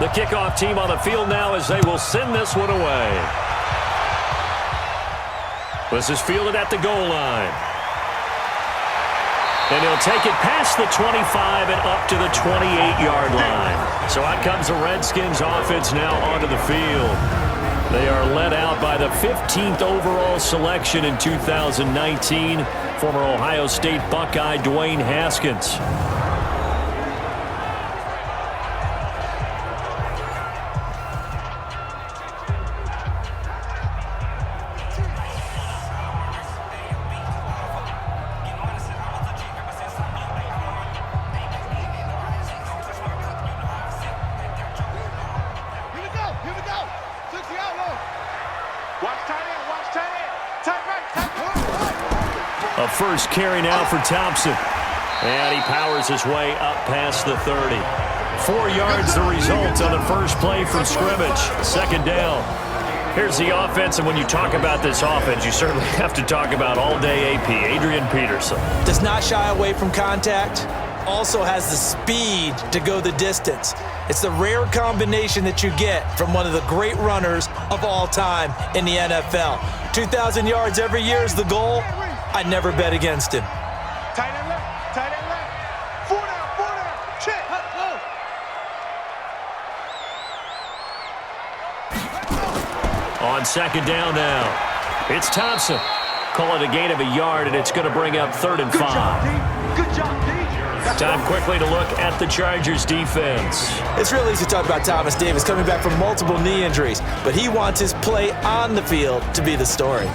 The kickoff team on the field now as they will send this one away. This is fielded at the goal line. And he'll take it past the 25 and up to the 28-yard line. So out comes the Redskins offense now onto the field. They are led out by the 15th overall selection in 2019, former Ohio State Buckeye Dwayne Haskins. A first carry now for Thompson. And he powers his way up past the 30. 4 yards the result on the first play from scrimmage. Second down. Here's the offense, and when you talk about this offense, you certainly have to talk about all-day AP, Adrian Peterson. Does not shy away from contact. Also has the speed to go the distance. It's the rare combination that you get from one of the great runners of all time in the NFL. 2,000 yards every year is the goal. I'd never bet against him. Tight end left, 4 down, check. On second down now, it's Thompson. Call it a gain of a yard, and it's going to bring up 3rd and 5. Good job, D. Time quickly to look at the Chargers defense. It's real easy to talk about Thomas Davis coming back from multiple knee injuries, but he wants his play on the field to be the story.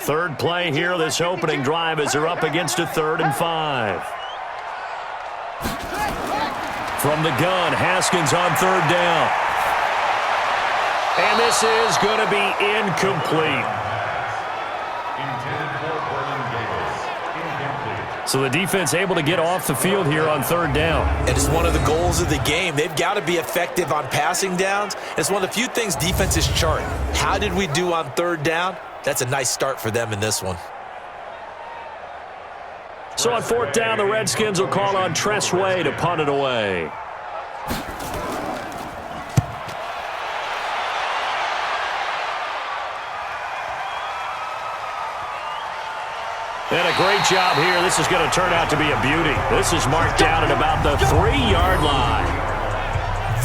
Third play here, this opening drive as they're up against a 3rd and 5. From the gun, Haskins on 3rd down. And this is going to be incomplete. So the defense able to get off the field here on 3rd down. And it's one of the goals of the game. They've got to be effective on passing downs. It's one of the few things defenses chart. How did we do on 3rd down? That's a nice start for them in this one. So on 4th down, the Redskins will call on Tress Way to punt it away. And a great job here. This is going to turn out to be a beauty. This is marked down at about the 3-yard line.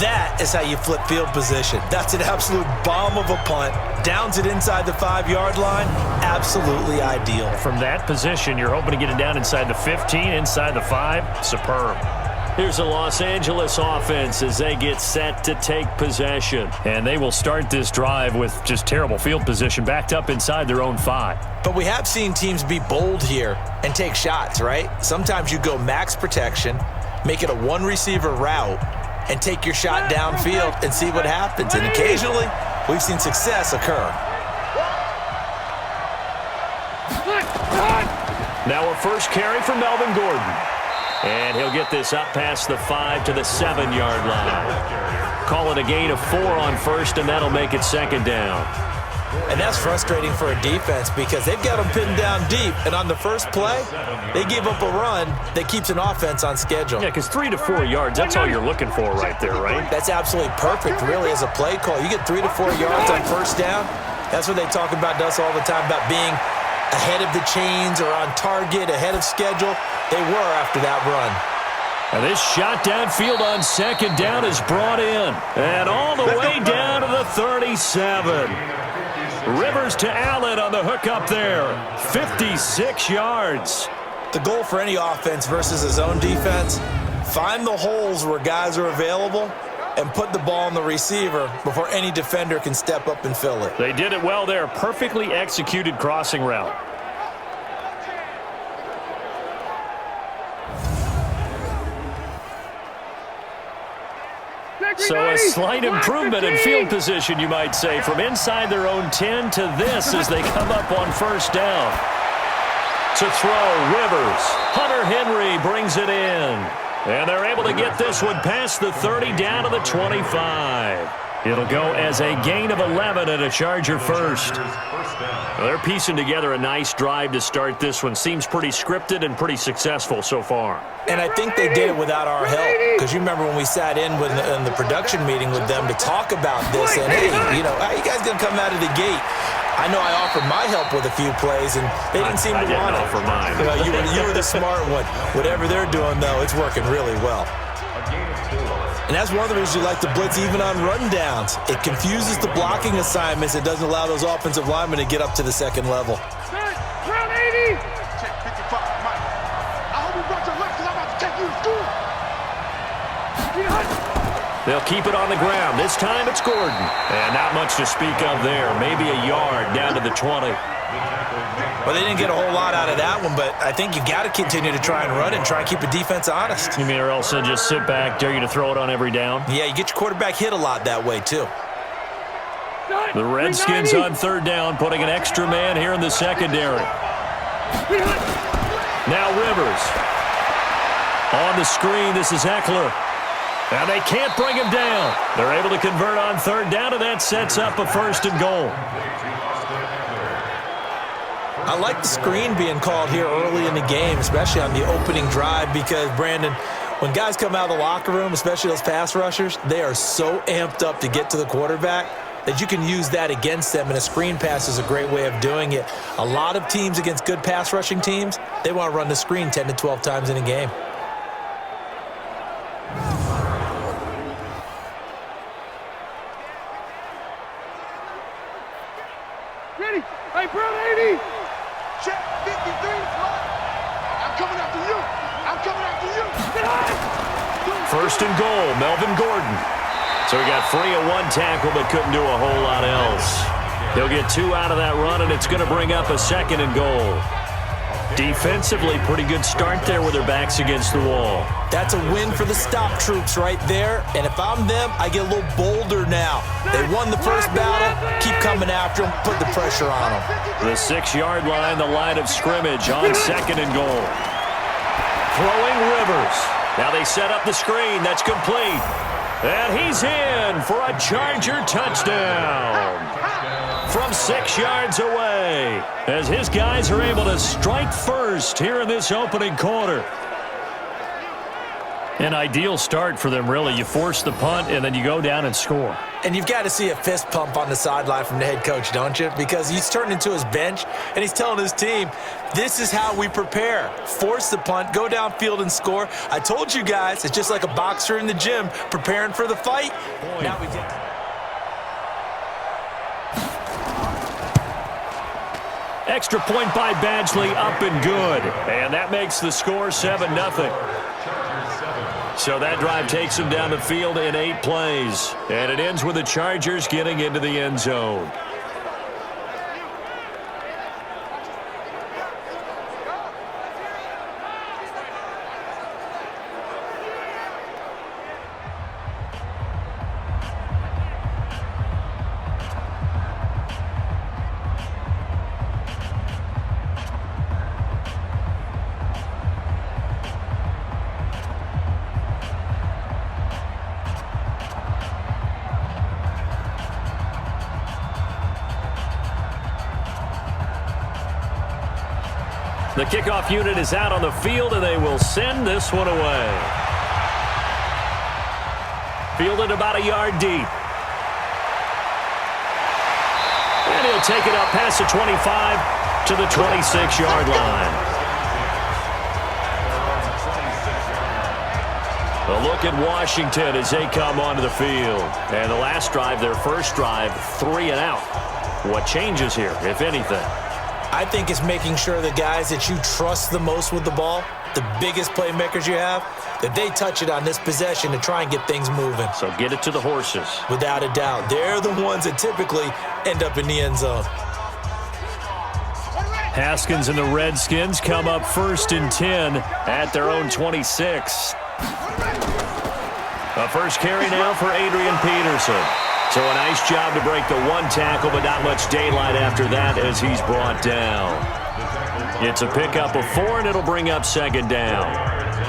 That is how you flip field position. That's an absolute bomb of a punt. Downs it inside the 5-yard line. Absolutely ideal. From that position, you're hoping to get it down inside the 15, inside the 5. Superb. Here's the Los Angeles offense as they get set to take possession. And they will start this drive with just terrible field position, backed up inside their own 5. But we have seen teams be bold here and take shots, right? Sometimes you go max protection, make it a one-receiver route, and take your shot downfield and see what happens. And occasionally, we've seen success occur. Now a first carry for Melvin Gordon. And he'll get this up past the 5 to the 7-yard line. Call it a gain of 4 on 1st, and that'll make it 2nd down. And that's frustrating for a defense because they've got them pinned down deep. And on the first play, they give up a run that keeps an offense on schedule. Yeah, because 3 to 4 yards, that's all you're looking for right there, right? That's absolutely perfect, really, as a play call. You get 3 to 4 yards on 1st down. That's what they talk about us all the time, about being ahead of the chains or on target, ahead of schedule. They were after that run. And this shot downfield on 2nd down is brought in. And all the way down to the 37. Rivers to Allen on the hook up there. 56 yards. The goal for any offense versus his own defense, find the holes where guys are available and put the ball on the receiver before any defender can step up and fill it. They did it well there. Perfectly executed crossing route. So a slight improvement in field position, you might say, from inside their own 10 to this as they come up on 1st down. To throw, Rivers. Hunter Henry brings it in. And they're able to get this one past the 30 down to the 25. It'll go as a gain of 11 and a Charger first. Well, they're piecing together a nice drive to start this one. Seems pretty scripted and pretty successful so far. And I think they did it without our help. Because you remember when we sat in the production meeting with them to talk about this. And, hey, you know, how you guys going to come out of the gate? I know I offered my help with a few plays, and they didn't seem to want it. I didn't offer mine. You were the smart one. Whatever they're doing, though, it's working really well. And that's one of the reasons you like to blitz even on rundowns. It confuses the blocking assignments. It doesn't allow those offensive linemen to get up to the second level. Round 80. Check 55, Mike. I hope you brought your left because I'm about to take you to school. They'll keep it on the ground. This time it's Gordon. And not much to speak of there. Maybe a yard down to the 20. Well, they didn't get a whole lot out of that one, but I think you've got to continue to try and run and try and keep the defense honest. You mean or else they'll just sit back, dare you to throw it on every down? Yeah, you get your quarterback hit a lot that way, too. The Redskins on third down, putting an extra man here in the secondary. Now Rivers. On the screen, this is Eckler. And they can't bring him down. They're able to convert on third down, and that sets up a first and goal. I like the screen being called here early in the game, especially on the opening drive, because, Brandon, when guys come out of the locker room, especially those pass rushers, they are so amped up to get to the quarterback that you can use that against them, and a screen pass is a great way of doing it. A lot of teams against good pass rushing teams, they want to run the screen 10 to 12 times in a game. Ready? Hey, Brown 80. Check 53. I'm coming after you. I'm coming after you. First and goal, Melvin Gordon. So he got free of one tackle but couldn't do a whole lot else. He'll get two out of that run, and it's going to bring up a second and goal. Defensively, pretty good start there with their backs against the wall. That's a win for the stop troops right there. And if I'm them, I get a little bolder now. They won the first battle. Keep coming after them. Put the pressure on them. The 6-yard line, the line of scrimmage on second and goal. Throwing Rivers. Now they set up the screen. That's complete. And he's in for a Charger touchdown. From 6 yards away, as his guys are able to strike first here in this opening quarter. An ideal start for them, really. You force the punt, and then you go down and score. And you've got to see a fist pump on the sideline from the head coach, don't you? Because he's turned into his bench, and he's telling his team, this is how we prepare. Force the punt, go downfield and score. I told you guys, it's just like a boxer in the gym preparing for the fight. Now we get... Extra point by Badgley, up and good. And that makes the score 7-0. So that drive takes them down the field in 8 plays. And it ends with the Chargers getting into the end zone. The kickoff unit is out on the field, and they will send this one away. Fielded about a yard deep. And he'll take it up past the 25 to the 26-yard line. A look at Washington as they come onto the field. And the last drive, their first drive, 3 and out. What changes here, if anything? I think it's making sure the guys that you trust the most with the ball, the biggest playmakers you have, that they touch it on this possession to try and get things moving. So get it to the horses. Without a doubt. They're the ones that typically end up in the end zone. Haskins and the Redskins come up 1st and 10 at their own 26. A first carry now for Adrian Peterson. So a nice job to break the one tackle, but not much daylight after that as he's brought down. It's a pickup of 4, and it'll bring up 2nd down.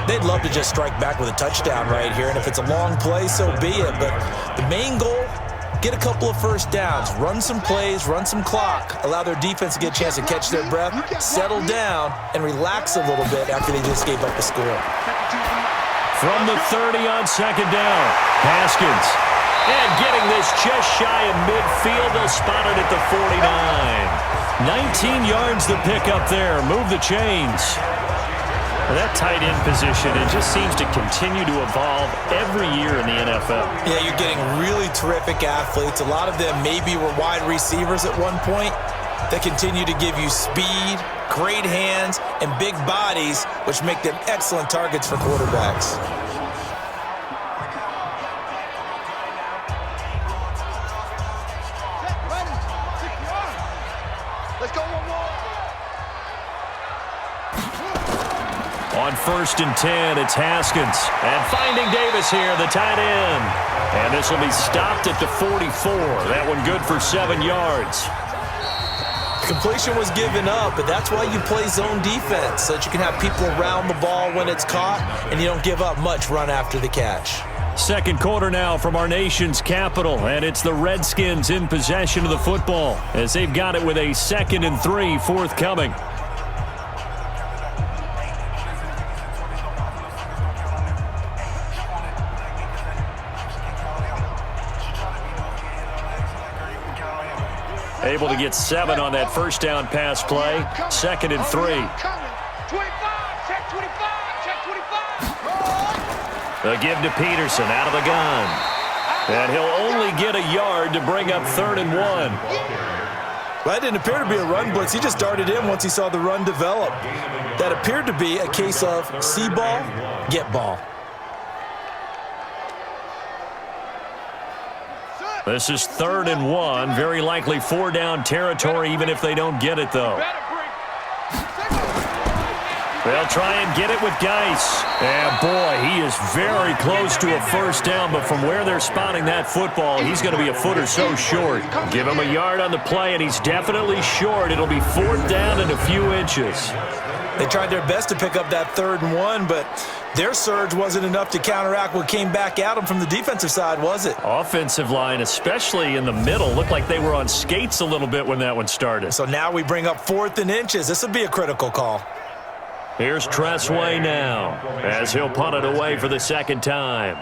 They'd love to just strike back with a touchdown right here, and if it's a long play, so be it. But the main goal, get a couple of first downs, run some plays, run some clock, allow their defense to get a chance to catch their breath, settle down, and relax a little bit after they just gave up a score. From the 30 on second down, Haskins. And getting this just shy of midfield, they'll spot it at the 49. 19 yards to pick up there. Move the chains. That tight end position, it just seems to continue to evolve every year in the NFL. Yeah, you're getting really terrific athletes. A lot of them maybe were wide receivers at one point that continue to give you speed, great hands, and big bodies, which make them excellent targets for quarterbacks. On 1st and 10, it's Haskins. And finding Davis here, the tight end. And this will be stopped at the 44. That one good for 7 yards. Completion was given up, but that's why you play zone defense, so that you can have people around the ball when it's caught, and you don't give up much run after the catch. Second quarter now from our nation's capital, and it's the Redskins in possession of the football as they've got it with a 2nd and 3 forthcoming. Able to get 7 on that first down pass play. 2nd and 3. 25, check 25, check 25. The give to Peterson out of the gun. And he'll only get a yard to bring up 3rd and 1. Well, that didn't appear to be a run blitz. He just darted in once he saw the run develop. That appeared to be a case of see ball, get ball. This is 3rd and 1. Very likely 4-down territory, even if they don't get it, though. They'll try and get it with Geis. And, boy, he is very close to a first down, but from where they're spotting that football, he's going to be a foot or so short. Give him a yard on the play, and he's definitely short. It'll be 4th down and a few inches. They tried their best to pick up that 3rd and 1, but their surge wasn't enough to counteract what came back at them from the defensive side, was it? Offensive line, especially in the middle, looked like they were on skates a little bit when that one started. So now we bring up 4th and inches. This would be a critical call. Here's Tressway now as he'll punt it away for the 2nd time.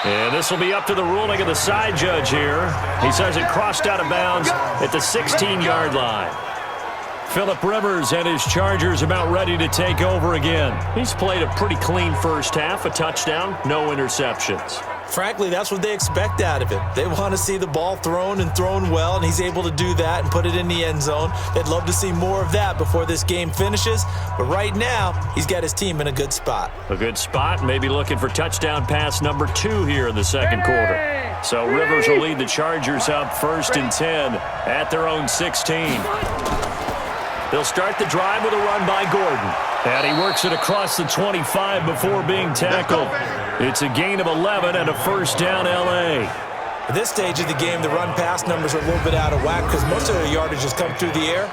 And this will be up to the ruling of the side judge here. He says it crossed out of bounds at the 16-yard line. Phillip Rivers and his Chargers about ready to take over again. He's played a pretty clean first half, a touchdown, no interceptions. Frankly, that's what they expect out of him. They want to see the ball thrown and thrown well, and he's able to do that and put it in the end zone. They'd love to see more of that before this game finishes, but right now, he's got his team in a good spot. A good spot, maybe looking for touchdown pass number 2 here in the 2nd quarter. So Rivers will lead the Chargers up 1st and 10 at their own 16. They'll start the drive with a run by Gordon. And he works it across the 25 before being tackled. It's a gain of 11 and a first down, L.A. At this stage of the game, the run-pass numbers are a little bit out of whack because most of their yardage has come through the air.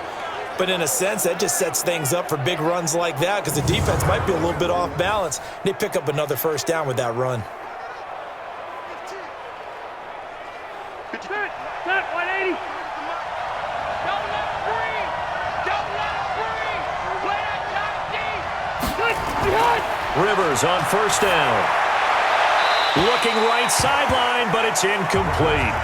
But in a sense, that just sets things up for big runs like that because the defense might be a little bit off balance. They pick up another first down with that run. Set 180. Don't let it breathe. Don't let it breathe. Play that top deep. Rivers on first down. Looking right sideline, but it's incomplete.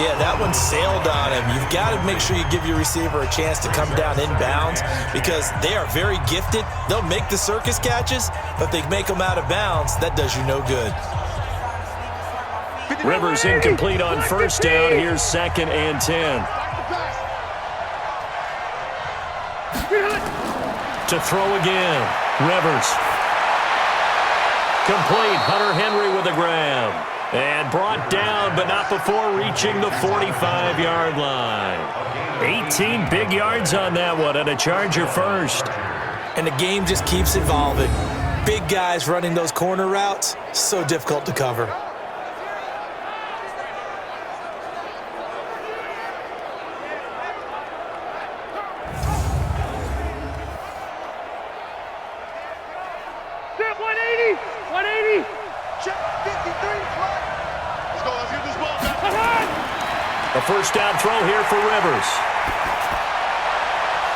Yeah, that one sailed on him. You've got to make sure you give your receiver a chance to come down inbounds because they are very gifted. They'll make the circus catches, but they make them out of bounds. That does you no good. Rivers incomplete on first down. Here's 2nd and 10. To throw again. Rivers. Complete. Hunter Henry with a grab. And brought down, but not before reaching the 45-yard line. 18 big yards on that one, and a Charger first. And the game just keeps evolving. Big guys running those corner routes, so difficult to cover. first down throw here for Rivers.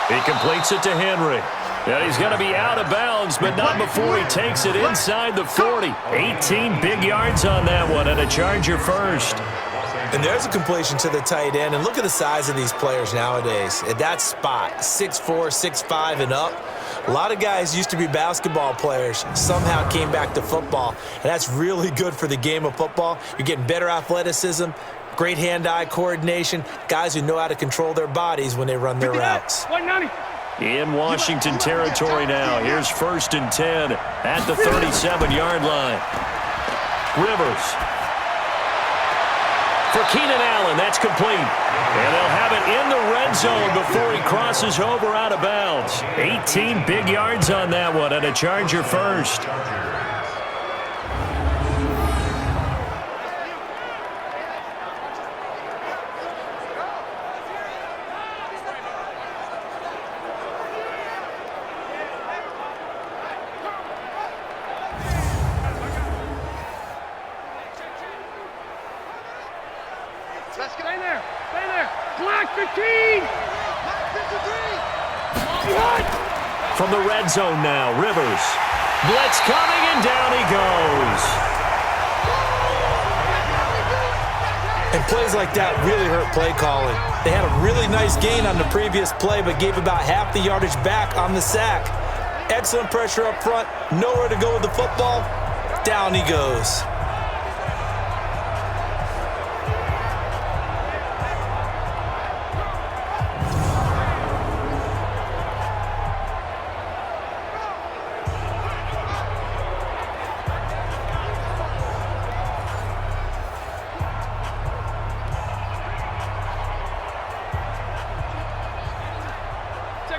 He completes it to Henry. And he's going to be out of bounds, but not before he takes it inside the 40. 18 big yards on that one, and a Charger first. And there's a completion to the tight end. And look at the size of these players nowadays. At that spot, 6'4", 6'5", and up. A lot of guys used to be basketball players, somehow came back to football. And that's really good for the game of football. You're getting better athleticism, great hand-eye coordination, guys who know how to control their bodies when they run their routes. In Washington territory now. Here's 1st and 10 at the 37-yard line. Rivers. For Keenan Allen, that's complete. And they'll have it in the red zone before he crosses over out of bounds. 18 big yards on that one, and a Charger first. Let's get in there. Stay there. Black 15. From the red zone now, Rivers. Blitz coming, and down he goes. And plays like that really hurt play calling. They had a really nice gain on the previous play, but gave about half the yardage back on the sack. Excellent pressure up front. Nowhere to go with the football. Down he goes.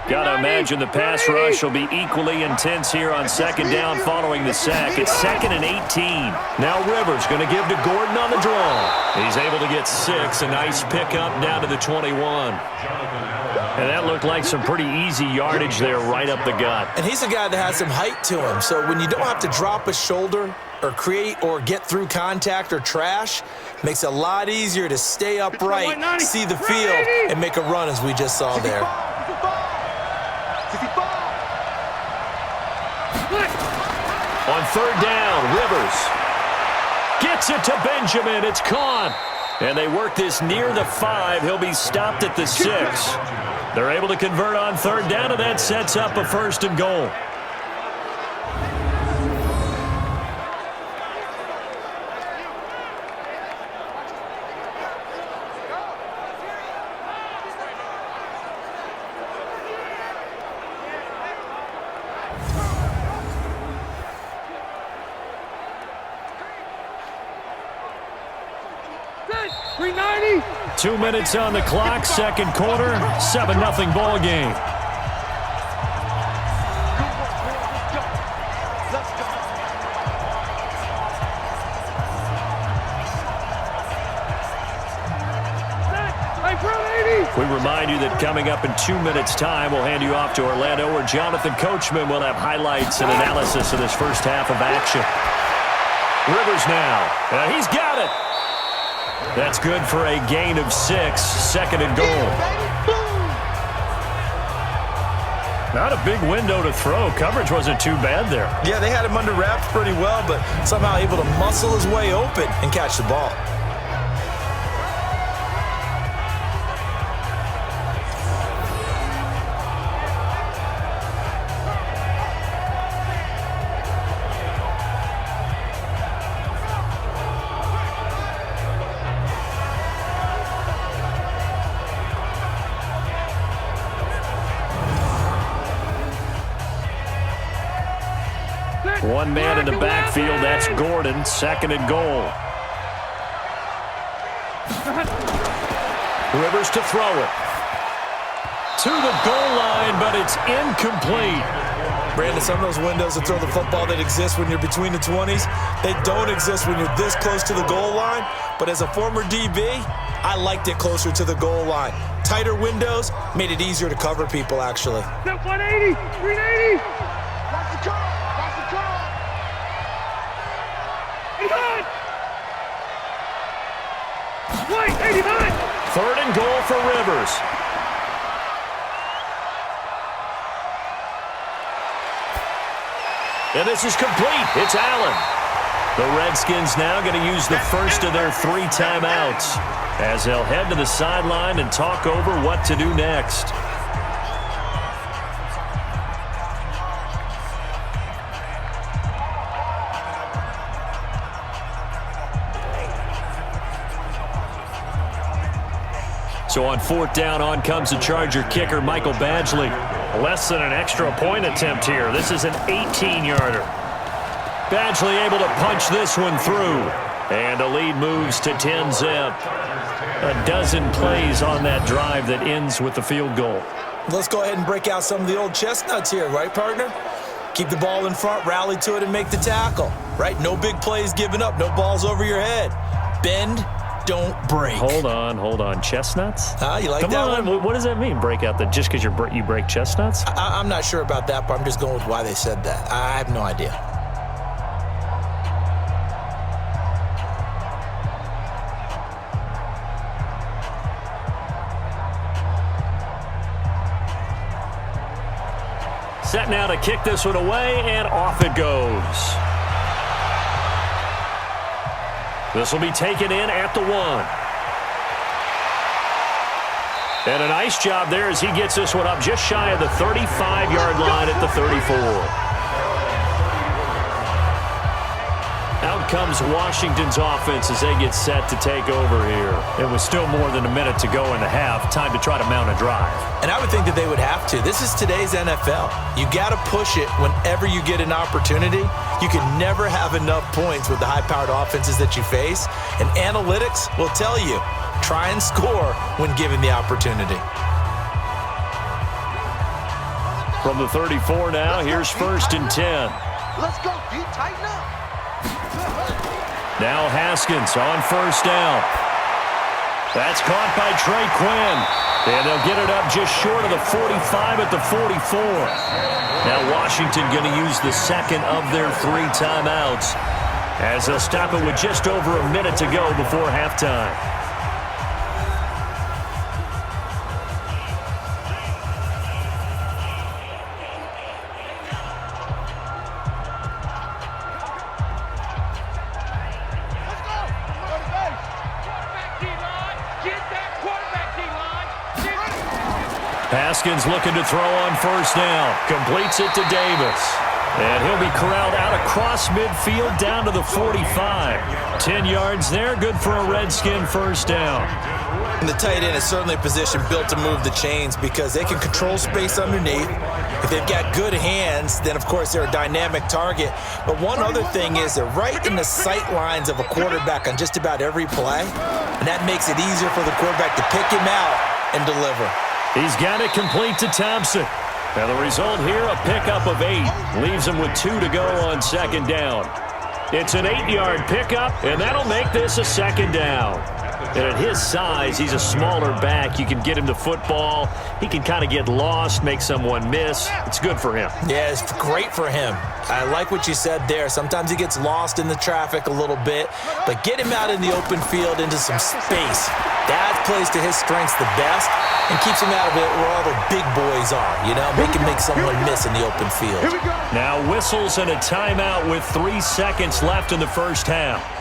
Got to imagine the pass rush will be equally intense here on 2nd down following the sack. It's 2nd and 18. Now Rivers going to give to Gordon on the draw. He's able to get 6. A nice pickup down to the 21. And that looked like some pretty easy yardage there right up the gut. And he's a guy that has some height to him. So when you don't have to drop a shoulder or create or get through contact or trash, makes it a lot easier to stay upright, see the field, and make a run as we just saw there. On 3rd down, Rivers gets it to Benjamin. It's caught. And they work this near the 5. He'll be stopped at the 6. They're able to convert on 3rd down, and that sets up a 1st and goal. .390. 2 minutes on the clock, 2nd quarter, 7-0 ball game. We remind you that coming up in 2 minutes' time, we'll hand you off to Orlando, where Jonathan Coachman will have highlights and analysis of this first half of action. Rivers now. He's got it. That's good for a gain of 6, 2nd and goal. Not a big window to throw. Coverage wasn't too bad there. Yeah, they had him under wraps pretty well, but somehow able to muscle his way open and catch the ball. One man in the backfield, that's Gordon, 2nd and goal. Rivers to throw it. To the goal line, but it's incomplete. Brandon, some of those windows to throw the football that exist when you're between the 20s, they don't exist when you're this close to the goal line. But as a former DB, I liked it closer to the goal line. Tighter windows made it easier to cover people, actually. 180, 380. Watch the curl. Watch the curl. He's on. White, 89. Third and goal for Rivers. And this is complete. It's Allen. The Redskins now going to use the first of their 3 timeouts as they'll head to the sideline and talk over what to do next. So on 4th down, on comes the Charger kicker, Michael Badgley. Less than an extra point attempt here. This is an 18-yarder. Badgley able to punch this one through. And the lead moves to 10-zip. A dozen plays on that drive that ends with the field goal. Let's go ahead and break out some of the old chestnuts here, right, partner? Keep the ball in front, rally to it, and make the tackle, right? No big plays given up, no balls over your head. Bend, don't break. Hold on. Chestnuts? You like Come that on. one? What does that mean, break out? That just because you break chestnuts? I'm not sure about that, but I'm just going with why they said that. I have no idea. Set now to kick this one away, and off it goes. This will be taken in at the 1. And a nice job there as he gets this one up just shy of the 35-yard line at the 34. Out comes Washington's offense as they get set to take over here. It was still more than a minute to go in the half. Time to try to mount a drive. And I would think that they would have to. This is today's NFL. You got to push it whenever you get an opportunity. You can never have enough points with the high-powered offenses that you face. And analytics will tell you, try and score when given the opportunity. From the 34 now, here's 1st and 10. Let's go, D. Tighten up. Now Haskins on 1st down. That's caught by Trey Quinn. And they'll get it up just short of the 45 at the 44. Now Washington going to use the second of their 3 timeouts as they'll stop it with just over a minute to go before halftime. Haskins looking to throw on 1st down. Completes it to Davis. And he'll be corralled out across midfield down to the 45. 10 yards there. Good for a Redskin 1st down. And the tight end is certainly a position built to move the chains because they can control space underneath. If they've got good hands, then, of course, they're a dynamic target. But one other thing is they're right in the sight lines of a quarterback on just about every play. And that makes it easier for the quarterback to pick him out and deliver. He's got it complete to Thompson. Now the result here, a pickup of 8. Leaves him with 2 to go on 2nd down. It's an 8-yard pickup, and that'll make this a 2nd down. And at his size, he's a smaller back. You can get him the football. He can kind of get lost, make someone miss. It's good for him. Yeah, it's great for him. I like what you said there. Sometimes he gets lost in the traffic a little bit, but get him out in the open field into some space. That plays to his strengths the best and keeps him out of it where all the big boys are, you know, make someone miss in the open field. Now whistles and a timeout with 3 seconds left in the 1st half.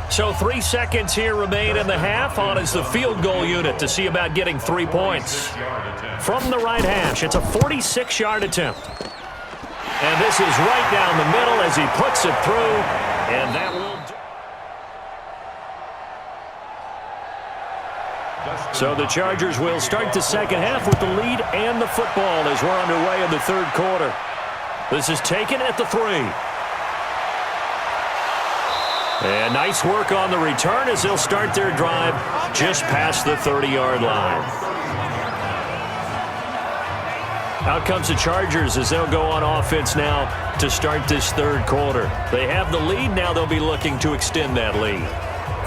So 3 seconds here remain in the half. On is the field goal unit to see about getting 3 points. From the right hash, it's a 46-yard attempt. And this is right down the middle as he puts it through. And that will do. So the Chargers will start the 2nd half with the lead and the football as we're underway in the 3rd quarter. This is taken at the 3. And nice work on the return as they'll start their drive just past the 30-yard line. Out comes the Chargers as they'll go on offense now to start this 3rd quarter. They have the lead. Now they'll be looking to extend that lead.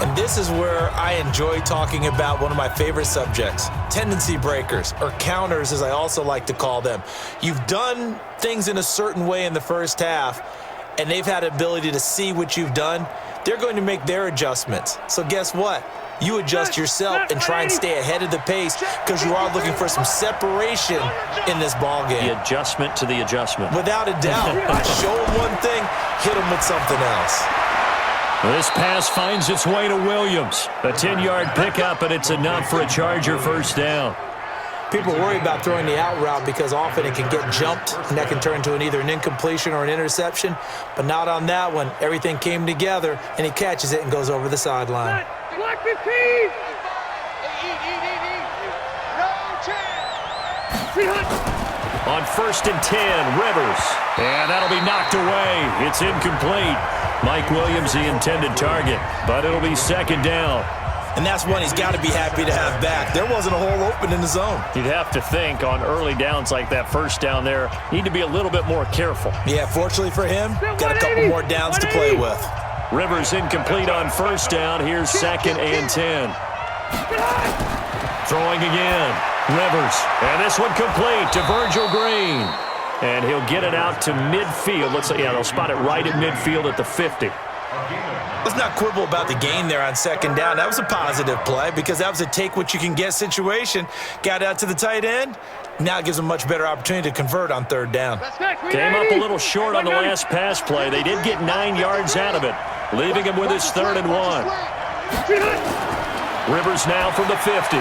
And this is where I enjoy talking about one of my favorite subjects, tendency breakers, or counters as I also like to call them. You've done things in a certain way in the first half, and they've had the ability to see what you've done. They're going to make their adjustments. So guess what? You adjust yourself and try and stay ahead of the pace because you are looking for some separation in this ball game. The adjustment to the adjustment. Without a doubt. Show them one thing, hit them with something else. This pass finds its way to Williams. A 10-yard pickup, and it's enough for a Charger first down. People worry about throwing the out route because often it can get jumped, and that can turn into either an incompletion or an interception. But not on that one. Everything came together, and he catches it and goes over the sideline. Black 15! On 1st and 10, Rivers. And that'll be knocked away. It's incomplete. Mike Williams, the intended target, but it'll be 2nd down. And that's one he's got to be happy to have back. There wasn't a hole open in the zone. You'd have to think on early downs like that first down there, need to be a little bit more careful. Yeah, fortunately for him, got a couple more downs to play with. Rivers incomplete on 1st down. Here's 2nd and 10. Throwing again. Rivers. And this one complete to Virgil Green. And he'll get it out to midfield. They'll spot it right at midfield at the 50. Let's not quibble about the gain there on 2nd down. That was a positive play because that was a take-what-you-can-get situation. Got out to the tight end. Now it gives them a much better opportunity to convert on 3rd down. Came up a little short on the last pass play. They did get 9 yards out of it, leaving him with his 3rd and 1. Rivers now from the 50.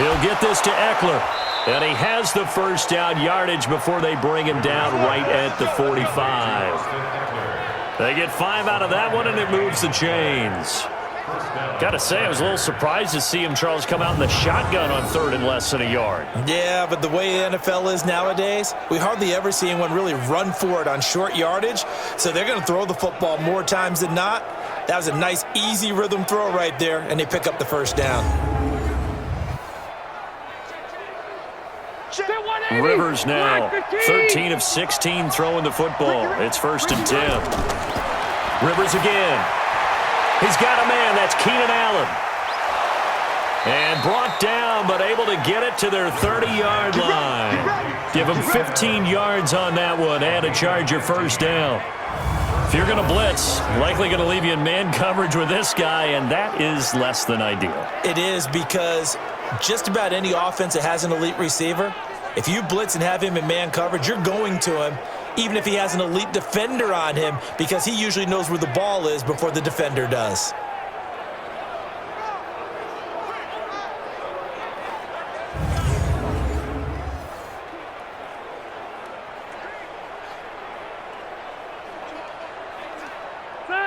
He'll get this to Eckler. And he has the first down yardage before they bring him down right at the 45. They get 5 out of that one, and it moves the chains. Got to say, I was a little surprised to see him, Charles, come out in the shotgun on 3rd and less than a yard. Yeah, but the way the NFL is nowadays, we hardly ever see anyone really run for it on short yardage. So they're going to throw the football more times than not. That was a nice, easy rhythm throw right there, and they pick up the first down. Rivers now 13 of 16 throwing the football. It's 1st and 10. Rivers again. He's got a man. That's Keenan Allen. And brought down, but able to get it to their 30-yard line. Give him 15 yards on that one and a Charger first down. If you're going to blitz, likely going to leave you in man coverage with this guy, and that is less than ideal. It is because just about any offense that has an elite receiver, if you blitz and have him in man coverage, you're going to him, even if he has an elite defender on him, because he usually knows where the ball is before the defender does.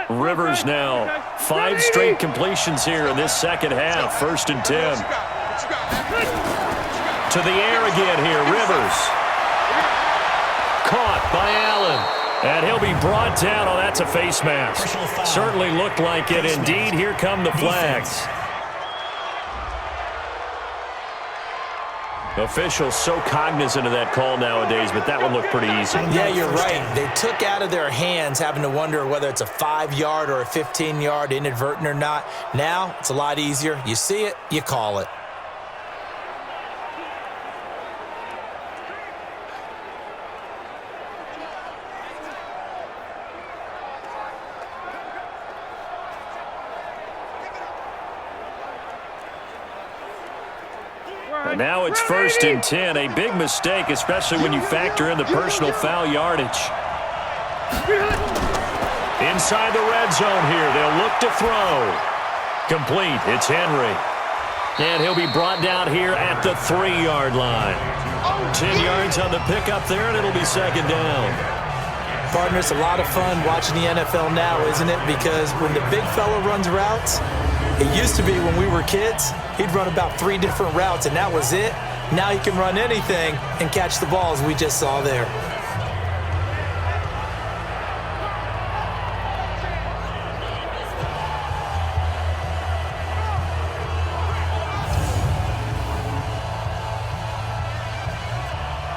Rivers now 5 straight completions here in this second half. 1st and 10. To the air again here, Rivers. Caught by Allen. And he'll be brought down. Oh, that's a face mask. Certainly looked like it. Indeed, here come the flags. Officials so cognizant of that call nowadays, but that one looked pretty easy. Yeah, you're right. They took out of their hands having to wonder whether it's a 5-yard or a 15-yard inadvertent or not. Now, it's a lot easier. You see it, you call it. And now it's 1st and 10. A big mistake, especially when you factor in the personal foul yardage. Inside the red zone here. They'll look to throw. Complete. It's Henry. And he'll be brought down here at the 3-yard line. 10 yards on the pickup there, and it'll be 2nd down. Partner, it's a lot of fun watching the NFL now, isn't it? Because when the big fella runs routes, it used to be when we were kids, he'd run about 3 different routes, and that was it. Now he can run anything and catch the balls we just saw there.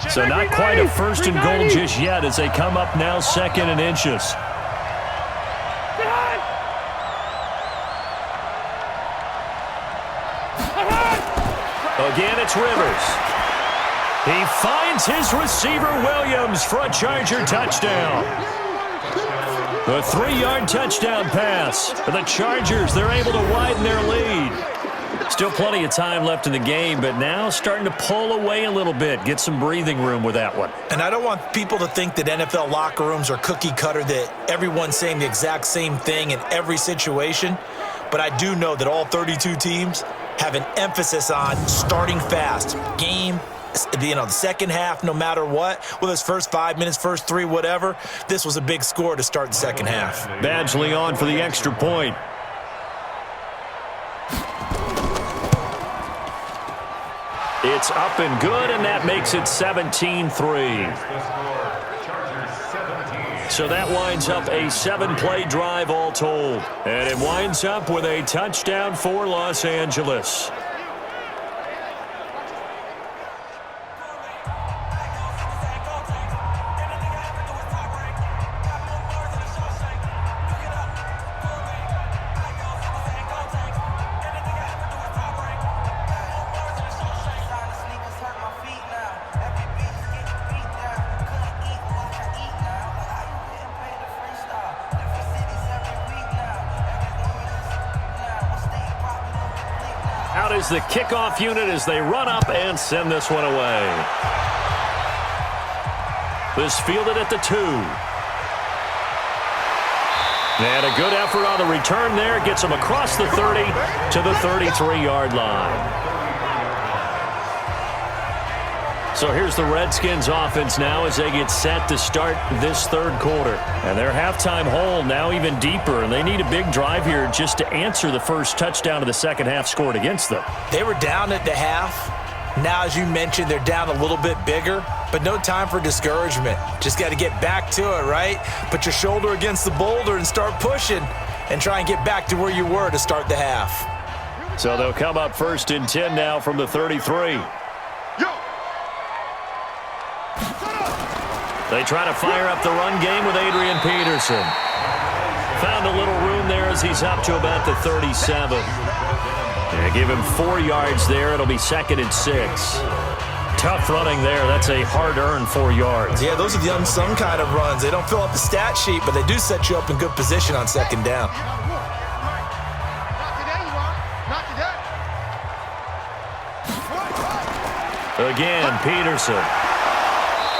So not quite a 1st and goal just yet as they come up now 2nd and inches. again, it's Rivers. He finds his receiver, Williams, for a Charger touchdown. A 3-yard touchdown pass. For the Chargers, they're able to widen their lead. Still plenty of time left in the game, but now starting to pull away a little bit. Get some breathing room with that one. And I don't want people to think that NFL locker rooms are cookie cutter, that everyone's saying the exact same thing in every situation. But I do know that all 32 teams have an emphasis on starting fast. Game, the second half, no matter what, whether it's first 5 minutes, first 3, whatever, this was a big score to start the second half. Badgley on for the extra point. It's up and good, and that makes it 17-3. So that winds up a 7-play drive all told. And it winds up with a touchdown for Los Angeles. Out is the kickoff unit as they run up and send this one away. This fielded at the 2. And a good effort on the return there. Gets them across the 30 to the 33-yard line. So here's the Redskins offense now as they get set to start this third quarter. And their halftime hole now even deeper, and they need a big drive here just to answer the first touchdown of the second half scored against them. They were down at the half. Now, as you mentioned, they're down a little bit bigger, but no time for discouragement. Just got to get back to it, right? Put your shoulder against the boulder and start pushing and try and get back to where you were to start the half. So they'll come up first and 10 now from the 33. They try to fire up the run game with Adrian Peterson. Found a little room there as he's up to about the 37. Yeah, give him 4 yards there. It'll be 2nd and 6. Tough running there. That's a hard-earned 4 yards. Yeah, those are the unsung kind of runs. They don't fill up the stat sheet, but they do set you up in good position on second down. Again, Peterson.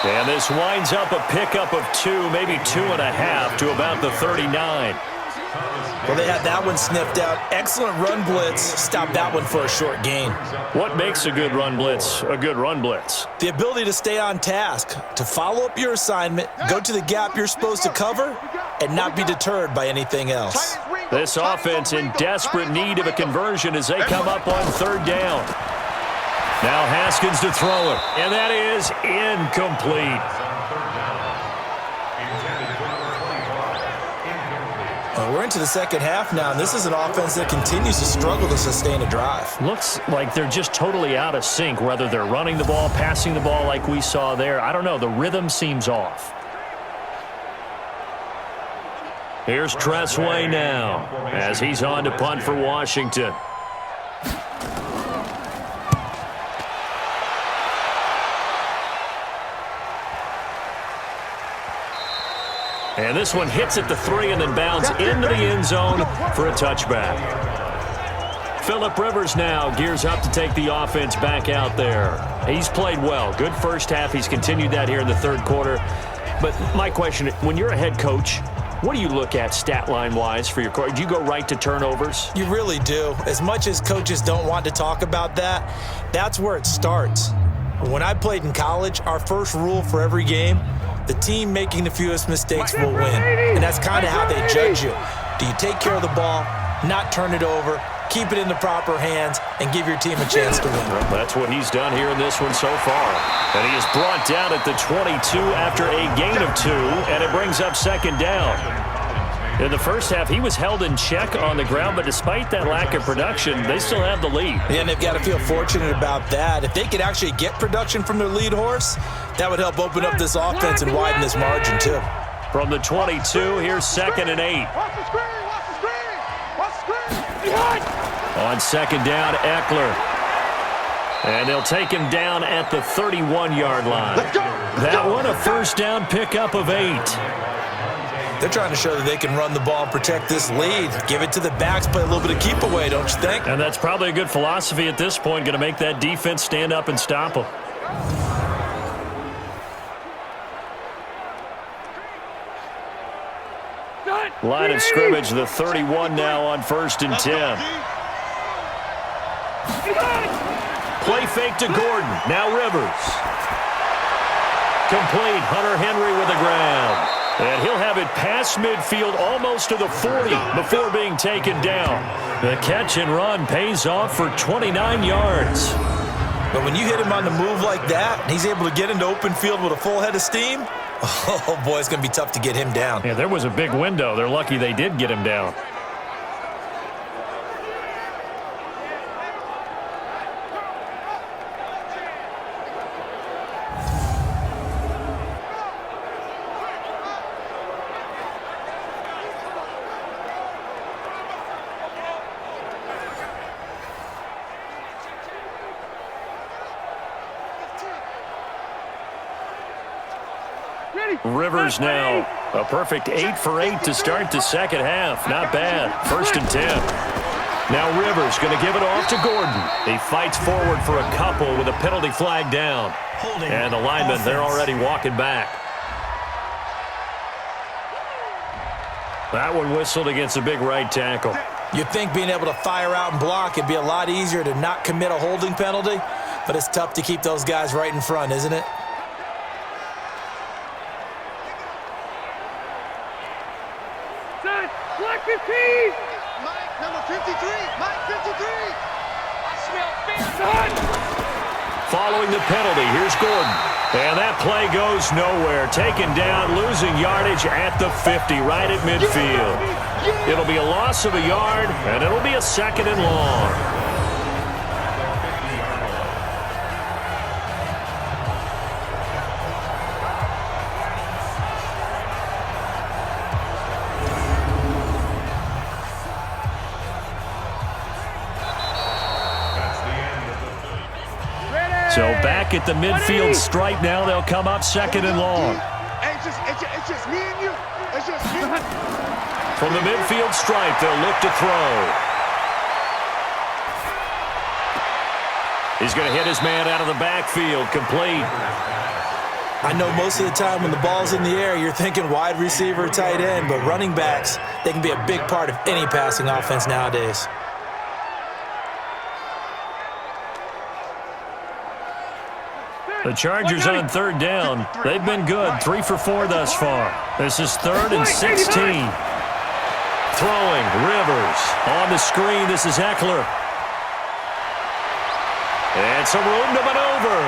And this winds up a pickup of 2, maybe 2.5 to about the 39. Well, they had that one sniffed out. Excellent run blitz. Stopped that one for a short gain. What makes a good run blitz a good run blitz? The ability to stay on task, to follow up your assignment, go to the gap you're supposed to cover, and not be deterred by anything else. This offense in desperate need of a conversion as they come up on 3rd down. Now Haskins to throw it, and that is incomplete. Well, we're into the second half now, and this is an offense that continues to struggle to sustain a drive. Looks like they're just totally out of sync, whether they're running the ball, passing the ball like we saw there. I don't know. The rhythm seems off. Here's Tressway now as he's on to punt for Washington. And this one hits at the 3 and then bounds into the end zone for a touchback. Phillip Rivers now gears up to take the offense back out there. He's played well. Good first half. He's continued that here in the third quarter. But my question, when you're a head coach, what do you look at stat line-wise for your coach? Do you go right to turnovers? You really do. As much as coaches don't want to talk about that, that's where it starts. When I played in college, our first rule for every game, the team making the fewest mistakes will win. And that's kind of how they judge you. Do you take care of the ball, not turn it over, keep it in the proper hands, and give your team a chance to win? Well, that's what he's done here in this one so far. And he is brought down at the 22 after a gain of 2, and it brings up 2nd down. In the first half, he was held in check on the ground, but despite that lack of production, they still have the lead. Yeah, and they've got to feel fortunate about that. If they could actually get production from their lead horse, that would help open up this offense and widen this margin, too. From the 22, here's 2nd and 8. Watch the screen, watch the screen, watch the screen. Behind. On 2nd down, Eckler. And they'll take him down at the 31-yard line. That one a first down pickup of 8. They're trying to show that they can run the ball and protect this lead. Give it to the backs, play a little bit of keep away, don't you think? And that's probably a good philosophy at this point, going to make that defense stand up and stop them. Line of scrimmage, the 31 now on 1st and 10. Play fake to Gordon. Now Rivers. Complete. Hunter Henry with the ground. And he'll have it past midfield almost to the 40 before being taken down. The catch and run pays off for 29 yards. But when you hit him on the move like that, and he's able to get into open field with a full head of steam, oh boy, it's going to be tough to get him down. Yeah, there was a big window. They're lucky they did get him down. Rivers now. A perfect 8 for 8 to start the second half. Not bad. 1st and 10. Now Rivers going to give it off to Gordon. He fights forward for a couple with a penalty flag down. And the linemen, they're already walking back. That one whistled against a big right tackle. You'd think being able to fire out and block would be a lot easier to not commit a holding penalty, but it's tough to keep those guys right in front, isn't it? Black 15! Mike, number 53! Mike, 53! I smell fear! Following the penalty, here's Gordon. And that play goes nowhere. Taken down, losing yardage at the 50, right at midfield. It'll be a loss of a yard, and it'll be a 2nd and long. So back at the midfield stripe now, they'll come up 2nd and long. It's just me and you. It's just me. From the midfield stripe, they'll look to throw. He's going to hit his man out of the backfield, complete. I know most of the time when the ball's in the air, you're thinking wide receiver, tight end, but running backs, they can be a big part of any passing offense nowadays. The Chargers on 3rd down. They've been good, 3 for 4 thus far. This is 3rd and 16. Throwing, Rivers. On the screen, this is Eckler. And some room to maneuver.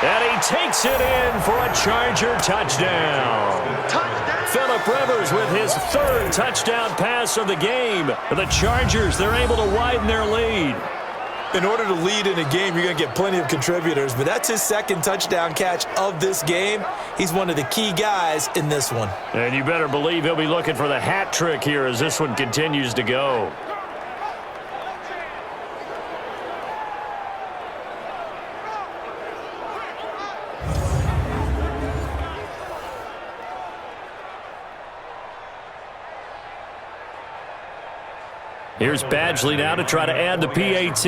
And he takes it in for a Charger touchdown. Phillip Rivers with his 3rd touchdown pass of the game. The Chargers, they're able to widen their lead. In order to lead in a game, you're going to get plenty of contributors, but that's his 2nd touchdown catch of this game. He's one of the key guys in this one. And you better believe he'll be looking for the hat trick here as this one continues to go. Here's Badgley now to try to add the PAT.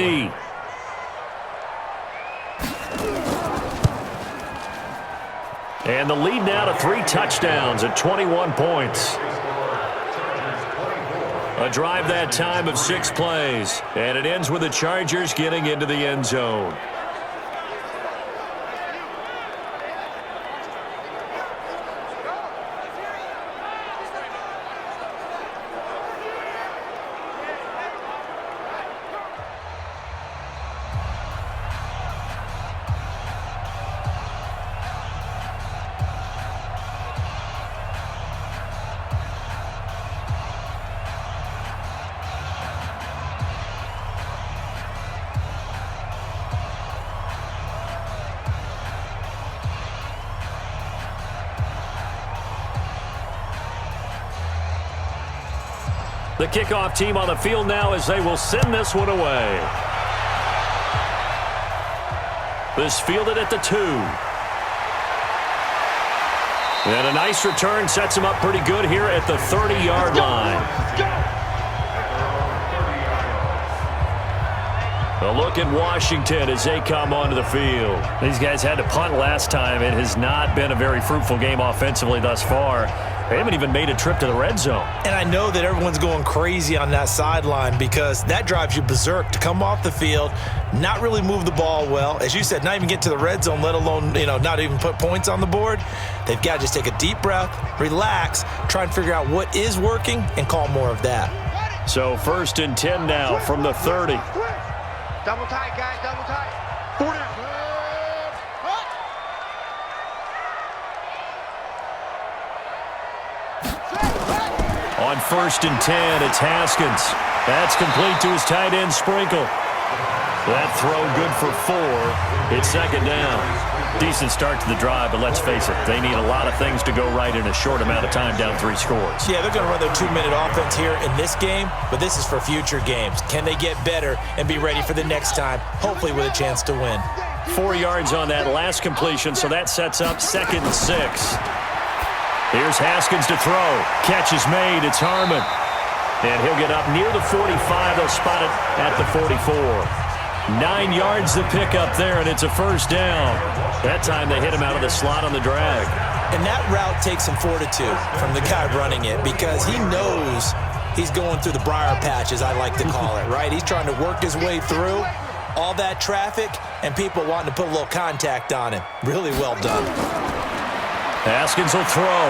And the lead now to 3 touchdowns at 21 points. A drive that time of 6 plays. And it ends with the Chargers getting into the end zone. The kickoff team on the field now as they will send this one away. This fielded at the 2. And a nice return sets him up pretty good here at the 30-yard line. A look at Washington as they come onto the field. These guys had to punt last time. It has not been a very fruitful game offensively thus far. They haven't even made a trip to the red zone. And I know that everyone's going crazy on that sideline because that drives you berserk to come off the field, not really move the ball well. As you said, not even get to the red zone, let alone, not even put points on the board. They've got to just take a deep breath, relax, try and figure out what is working, and call more of that. So 1st and 10 now from the 30. Double tight, guys, double tight. 40. On 1st and 10, it's Haskins. That's complete to his tight end, Sprinkle. That throw good for 4. It's 2nd down. Decent start to the drive, but let's face it, they need a lot of things to go right in a short amount of time down 3 scores. Yeah, they're going to run their 2-minute offense here in this game, but this is for future games. Can they get better and be ready for the next time, hopefully with a chance to win? 4 yards on that last completion, so that sets up 2nd and 6. Here's Haskins to throw. Catch is made. It's Harmon. And he'll get up near the 45. They'll spot it at the 44. 9 yards to pick up there, and it's a 1st down. That time they hit him out of the slot on the drag. And that route takes some fortitude from the guy running it because he knows he's going through the briar patch, as I like to call it, right? He's trying to work his way through all that traffic and people wanting to put a little contact on him. Really well done. Haskins will throw.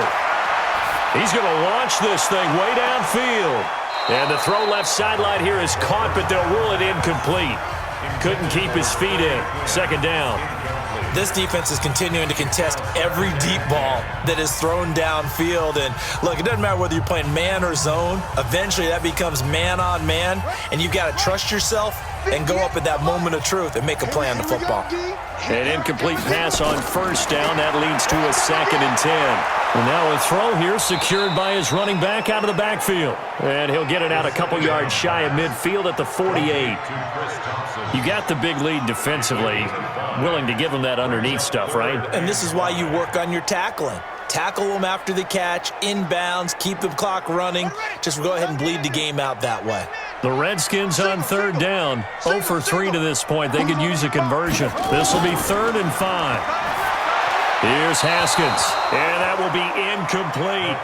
He's going to launch this thing way downfield. And the throw left sideline here is caught, but they'll rule it incomplete. Couldn't keep his feet in. 2nd down. This defense is continuing to contest every deep ball that is thrown downfield. And look, it doesn't matter whether you're playing man or zone. Eventually that becomes man on man, and you've got to trust yourself and go up at that moment of truth and make a play on the football. An incomplete pass on 1st down. That leads to a 2nd and 10. And now a throw here secured by his running back out of the backfield. And he'll get it out a couple yards shy of midfield at the 48. You got the big lead defensively. Willing to give him that underneath stuff, right? And this is why you work on your tackling. Tackle them after the catch, inbounds, keep the clock running. Just go ahead and bleed the game out that way. The Redskins on 3rd down. 0 for 3 to this point. They could use a conversion. This will be 3rd and 5. Here's Haskins. And that will be incomplete.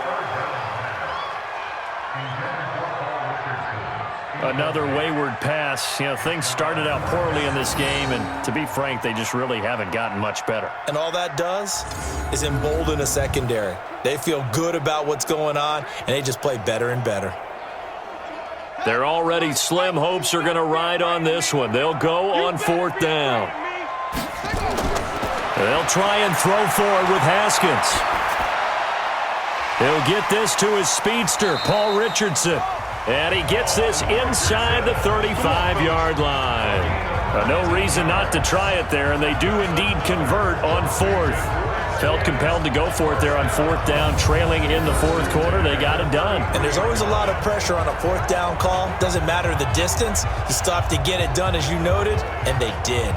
Another wayward pass. Things started out poorly in this game, and to be frank, they just really haven't gotten much better. And all that does is embolden a secondary. They feel good about what's going on, and they just play better and better. Their already slim hopes are going to ride on this one. They'll go on 4th down. They'll try and throw forward with Haskins. He'll get this to his speedster, Paul Richardson. And he gets this inside the 35-yard line. No reason not to try it there, and they do indeed convert on 4th. Felt compelled to go for it there on 4th down, trailing in the 4th quarter. They got it done. And there's always a lot of pressure on a 4th down call. Doesn't matter the distance. You still have to get it done, as you noted, and they did.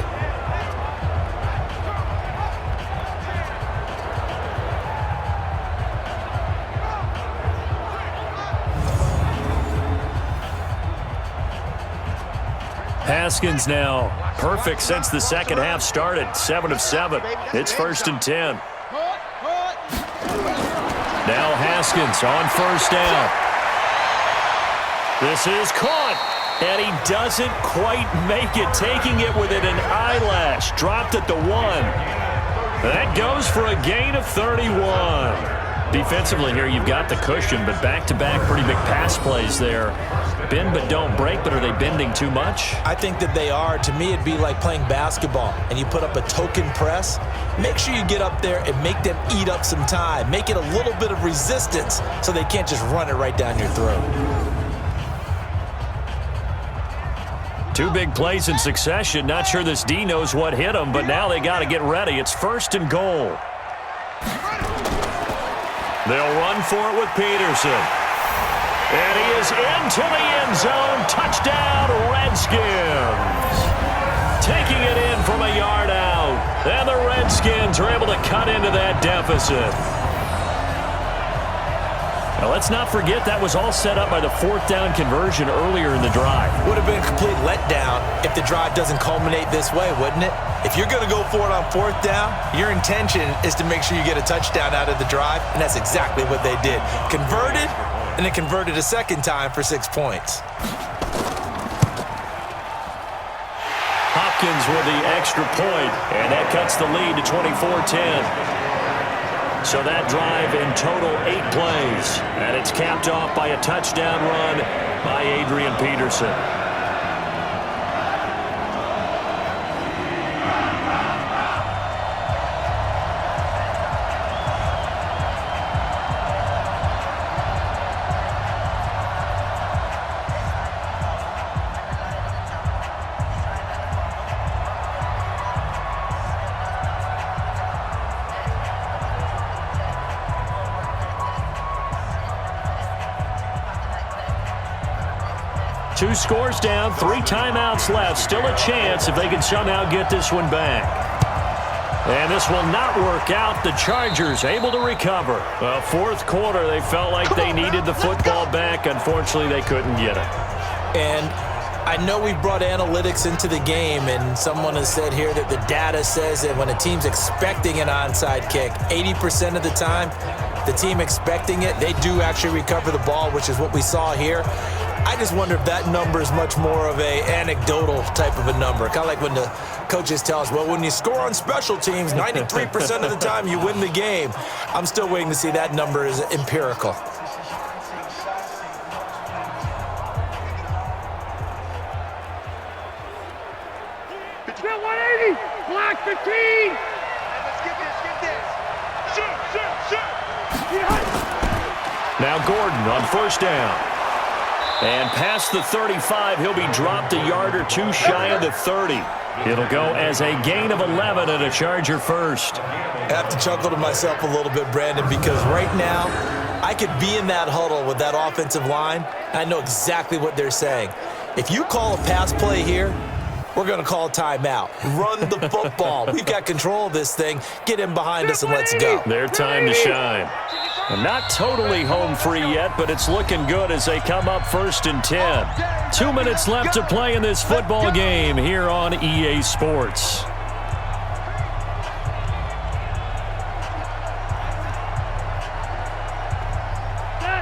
Haskins now perfect since the 2nd half started. 7 of 7. It's 1st and 10. Now Haskins on 1st down. This is caught, and he doesn't quite make it, taking it within an eyelash. Dropped at the 1. That goes for a gain of 31. Defensively here, you've got the cushion, but back-to-back pretty big pass plays there. Bend but don't break, but are they bending too much? I think that they are. To me, it'd be like playing basketball, and you put up a token press. Make sure you get up there and make them eat up some time. Make it a little bit of resistance so they can't just run it right down your throat. 2 big plays in succession. Not sure this D knows what hit him, but now they got to get ready. It's 1st and goal. They'll run for it with Peterson. And he is into the end zone. Touchdown, Redskins. Taking it in from a yard out. Redskins are able to cut into that deficit. Now, let's not forget that was all set up by the fourth down conversion earlier in the drive. Would have been a complete letdown if the drive doesn't culminate this way, wouldn't it? If you're going to go for it on fourth down, your intention is to make sure you get a touchdown out of the drive, and that's exactly what they did. Converted, and then converted a second time for 6 points. Hopkins with the extra point, and that cuts the lead to 24-10. So that drive in total 8 plays, and it's capped off by a touchdown run by Adrian Peterson. Two scores down, 3 timeouts left. Still a chance if they can somehow get this one back. And this will not work out. The Chargers able to recover. Well, fourth quarter, they felt like they needed the football back. Unfortunately, they couldn't get it. And I know we brought analytics into the game, and someone has said here that the data says that when a team's expecting an onside kick, 80% of the time, the team expecting it, they do actually recover the ball, which is what we saw here. I just wonder if that number is much more of a anecdotal type of a number. Kind of like when the coaches tell us, well, when you score on special teams, 93% of the time you win the game. I'm still waiting to see that number is empirical. Spin 180, block 15. Let's get this. Shoot. Now Gordon on first down. And past the 35, he'll be dropped a yard or two shy of the 30. It'll go as a gain of 11 and a Charger first. I have to chuckle to myself a little bit, Brandon, because right now I could be in that huddle with that offensive line, and I know exactly what they're saying. If you call a pass play here, we're going to call a timeout. Run the football. We've got control of this thing. Get in behind us and let's go. Their time to shine. And not totally home free yet, but it's looking good as they come up 1st and 10. 2 minutes left to play in this football game here on EA Sports.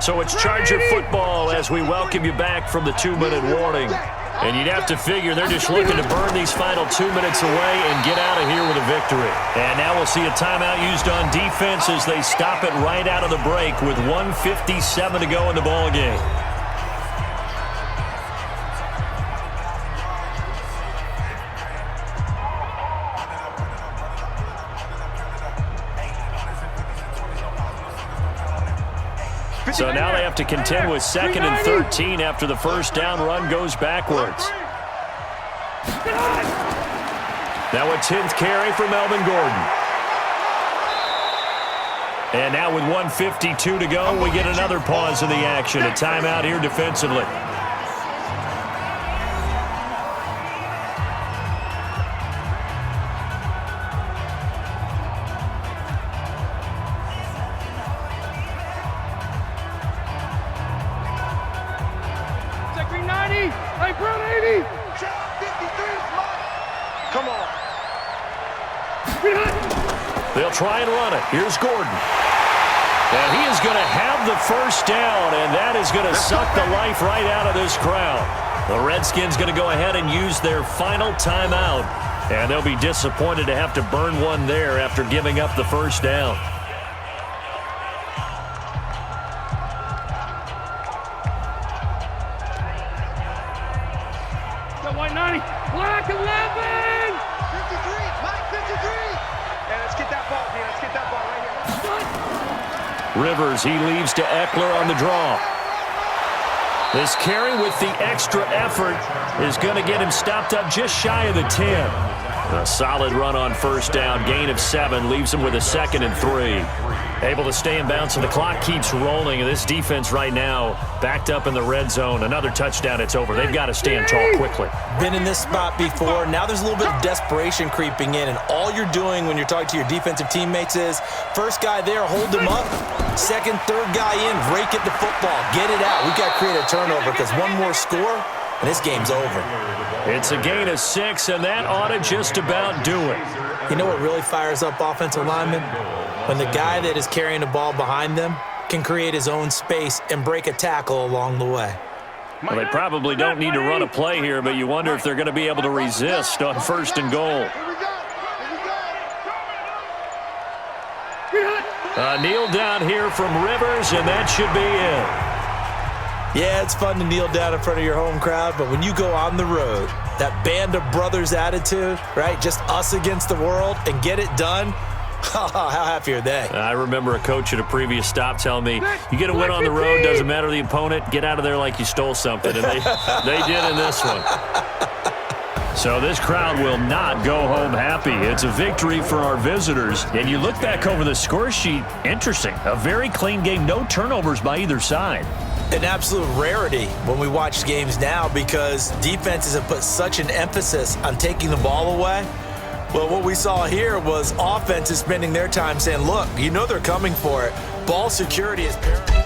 So it's Charger football as we welcome you back from the 2-minute warning. And you'd have to figure they're just looking to burn these final 2 minutes away and get out of here with a victory. And now we'll see a timeout used on defense as they stop it right out of the break with 1:57 to go in the ball game. So now they have to contend with 2nd and 13 after the first down run goes backwards. Now a 10th carry for Melvin Gordon. And now with 1:52 to go, we get another pause in the action. A timeout here defensively. They'll try and run it. Here's Gordon. And he is going to have the first down, and that is going to suck the life right out of this crowd. The Redskins going to go ahead and use their final timeout, and they'll be disappointed to have to burn one there after giving up the first down. White 90, black 11! 53, black 53! Yeah, let's get that ball, man. Let's get that ball right here. Rivers, he leaves to Eckler on the draw. This carry with the extra effort is going to get him stopped up just shy of the 10. A solid run on first down, gain of 7, leaves him with a 2nd and 3. Able to stay in bounds, and the clock keeps rolling. And this defense right now backed up in the red zone. Another touchdown, it's over. They've got to stand tall quickly. Been in this spot before. Now there's a little bit of desperation creeping in, and all you're doing when you're talking to your defensive teammates is first guy there, hold him up. Second, third guy in, rake at the football. Get it out. We've got to create a turnover because one more score, and this game's over. It's a gain of 6, and that ought to just about do it. You know what really fires up offensive linemen? When the guy that is carrying the ball behind them can create his own space and break a tackle along the way. Well, they probably don't need to run a play here, but you wonder if they're going to be able to resist on 1st and goal. Kneel down here from Rivers, and that should be it. Yeah, it's fun to kneel down in front of your home crowd, but when you go on the road, that band of brothers attitude, right, just us against the world, and get it done, how happy are they? I remember a coach at a previous stop telling me, you get a win on the road, doesn't matter the opponent, get out of there like you stole something, and they did in this one. So this crowd will not go home happy. It's a victory for our visitors. And you look back over the score sheet, interesting. A very clean game, no turnovers by either side. An absolute rarity when we watch games now because defenses have put such an emphasis on taking the ball away. Well, what we saw here was offenses spending their time saying, look, you know they're coming for it. Ball security is paramount.